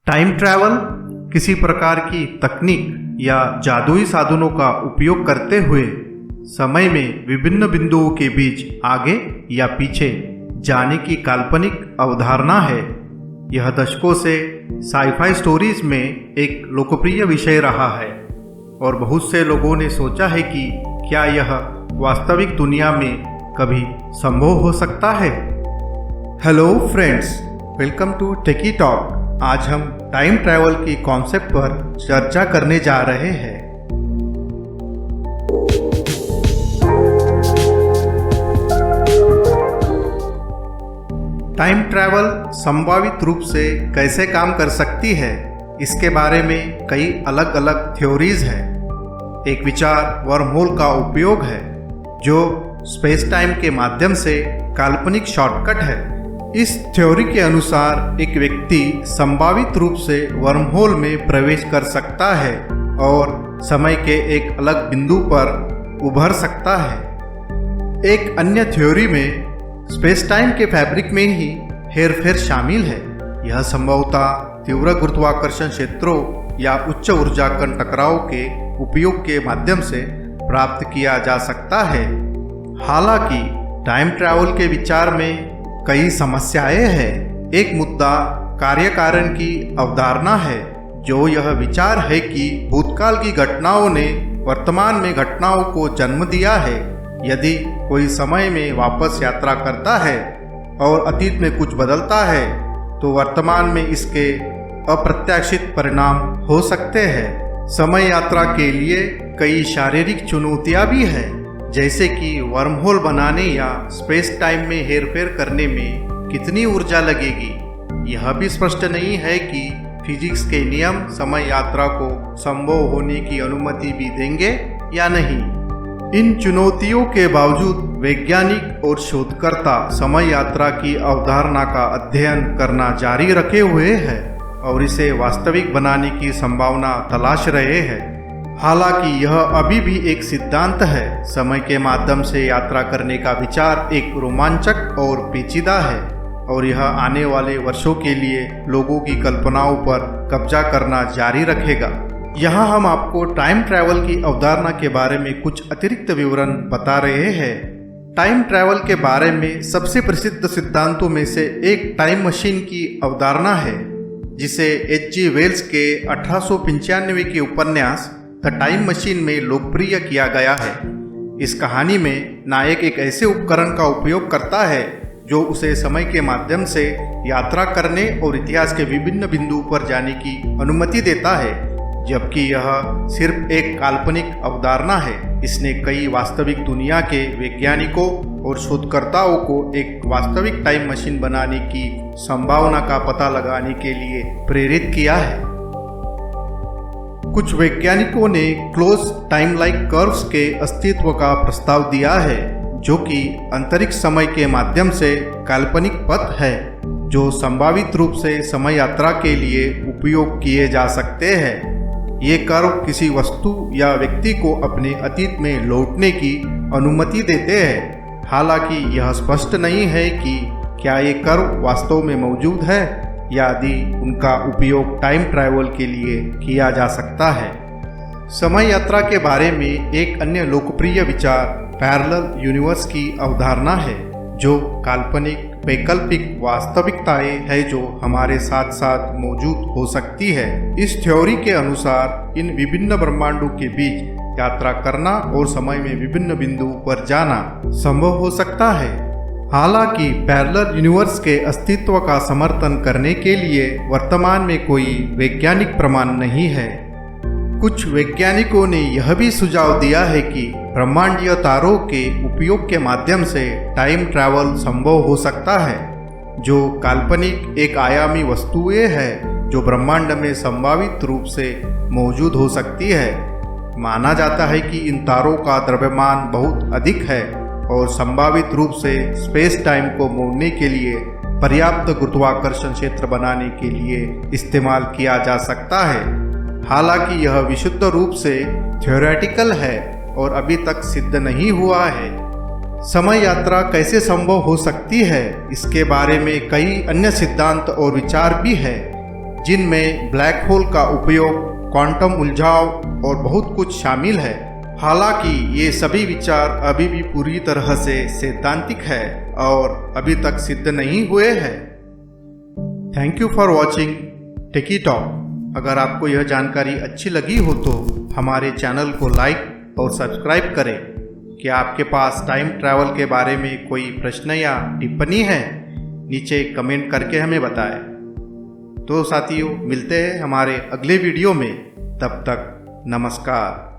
Time travel किसी प्रकार की तकनीक या जादुई साधनों का उपयोग करते हुए समय में विभिन्न बिंदुओं के बीच आगे या पीछे जाने की काल्पनिक अवधारणा है। यह दशकों से साईफाई स्टोरीज में एक लोकप्रिय विषय रहा है और बहुत से लोगों ने सोचा है कि क्या यह वास्तविक दुनिया में कभी संभव हो सकता है। Hello friends, welcome to techie talk. आज हम टाइम ट्रैवल की कॉन्सेप्ट पर चर्चा करने जा रहे हैं। टाइम ट्रैवल संभावित रूप से कैसे काम कर सकती है, इसके बारे में कई अलग अलग थ्योरीज हैं। एक विचार वर्म होल का उपयोग है, जो स्पेस टाइम के माध्यम से काल्पनिक शॉर्टकट है। इस थ्योरी के अनुसार एक व्यक्ति संभावित रूप से वर्म होल में प्रवेश कर सकता है और समय के एक अलग बिंदु पर उभर सकता है। एक अन्य थ्योरी में स्पेस टाइम के फैब्रिक में ही हेरफेर शामिल है। यह संभवतः तीव्र गुरुत्वाकर्षण क्षेत्रों या उच्च ऊर्जा कण टकराव के उपयोग के माध्यम से प्राप्त किया जा सकता है। हालांकि टाइम ट्रैवल के विचार में कई समस्याएं हैं। एक मुद्दा कार्य कारण की अवधारणा है, जो यह विचार है कि भूतकाल की घटनाओं ने वर्तमान में घटनाओं को जन्म दिया है। यदि कोई समय में वापस यात्रा करता है और अतीत में कुछ बदलता है, तो वर्तमान में इसके अप्रत्याशित परिणाम हो सकते हैं। समय यात्रा के लिए कई शारीरिक चुनौतियां भी हैं, जैसे कि वर्म होल बनाने या स्पेस टाइम में हेरफेर करने में कितनी ऊर्जा लगेगी। यह भी स्पष्ट नहीं है कि फिजिक्स के नियम समय यात्रा को संभव होने की अनुमति भी देंगे या नहीं। इन चुनौतियों के बावजूद वैज्ञानिक और शोधकर्ता समय यात्रा की अवधारणा का अध्ययन करना जारी रखे हुए हैं और इसे वास्तविक बनाने की संभावना तलाश रहे हैं। हालांकि यह अभी भी एक सिद्धांत है। समय के माध्यम से यात्रा करने का विचार एक रोमांचक और पेचीदा है और यह आने वाले वर्षों के लिए लोगों की कल्पनाओं पर कब्जा करना जारी रखेगा। यहाँ हम आपको टाइम ट्रैवल की अवधारणा के बारे में कुछ अतिरिक्त विवरण बता रहे हैं। टाइम ट्रैवल के बारे में सबसे प्रसिद्ध सिद्धांतों में से एक टाइम मशीन की अवधारणा है, जिसे H.G. वेल्स के 1895 के उपन्यास द टाइम मशीन में लोकप्रिय किया गया है। इस कहानी में नायक एक ऐसे उपकरण का उपयोग करता है जो उसे समय के माध्यम से यात्रा करने और इतिहास के विभिन्न बिंदुओं पर जाने की अनुमति देता है, जबकि यह सिर्फ एक काल्पनिक अवधारणा है। इसने कई वास्तविक दुनिया के वैज्ञानिकों और शोधकर्ताओं को एक वास्तविक टाइम मशीन बनाने की संभावना का पता लगाने के लिए प्रेरित किया है। कुछ वैज्ञानिकों ने क्लोज टाइम लाइक कर्व्स के अस्तित्व का प्रस्ताव दिया है, जो कि अंतरिक्ष समय के माध्यम से काल्पनिक पथ है जो संभावित रूप से समय यात्रा के लिए उपयोग किए जा सकते हैं। ये कर्व किसी वस्तु या व्यक्ति को अपने अतीत में लौटने की अनुमति देते हैं। हालांकि यह स्पष्ट नहीं है कि क्या ये कर्व वास्तव में मौजूद है यदि उनका उपयोग टाइम ट्रैवल के लिए किया जा सकता है। समय यात्रा के बारे में एक अन्य लोकप्रिय विचार पैरेलल यूनिवर्स की अवधारणा है, जो काल्पनिक वैकल्पिक वास्तविकताएं है जो हमारे साथ साथ मौजूद हो सकती है। इस थ्योरी के अनुसार इन विभिन्न ब्रह्मांडों के बीच यात्रा करना और समय में विभिन्न बिंदुओं पर जाना संभव हो सकता है। हालांकि पैरेलल यूनिवर्स के अस्तित्व का समर्थन करने के लिए वर्तमान में कोई वैज्ञानिक प्रमाण नहीं है। कुछ वैज्ञानिकों ने यह भी सुझाव दिया है कि ब्रह्मांडीय तारों के उपयोग के माध्यम से टाइम ट्रैवल संभव हो सकता है, जो काल्पनिक एक आयामी वस्तुएं हैं जो ब्रह्मांड में संभावित रूप से मौजूद हो सकती है। माना जाता है कि इन तारों का द्रव्यमान बहुत अधिक है और संभावित रूप से स्पेस टाइम को मोड़ने के लिए पर्याप्त गुरुत्वाकर्षण क्षेत्र बनाने के लिए इस्तेमाल किया जा सकता है। हालांकि यह विशुद्ध रूप से थ्योरेटिकल है और अभी तक सिद्ध नहीं हुआ है। समय यात्रा कैसे संभव हो सकती है, इसके बारे में कई अन्य सिद्धांत और विचार भी है, जिनमें ब्लैक होल का उपयोग, क्वांटम उलझाव और बहुत कुछ शामिल है। हालांकि ये सभी विचार अभी भी पूरी तरह से सैद्धांतिक है और अभी तक सिद्ध नहीं हुए हैं। Thank you for watching techie talk. अगर आपको यह जानकारी अच्छी लगी हो तो हमारे चैनल को लाइक और सब्सक्राइब करें। क्या आपके पास टाइम ट्रैवल के बारे में कोई प्रश्न या टिप्पणी है? नीचे कमेंट करके हमें बताएं। तो साथियों, मिलते हैं हमारे अगले वीडियो में। तब तक नमस्कार।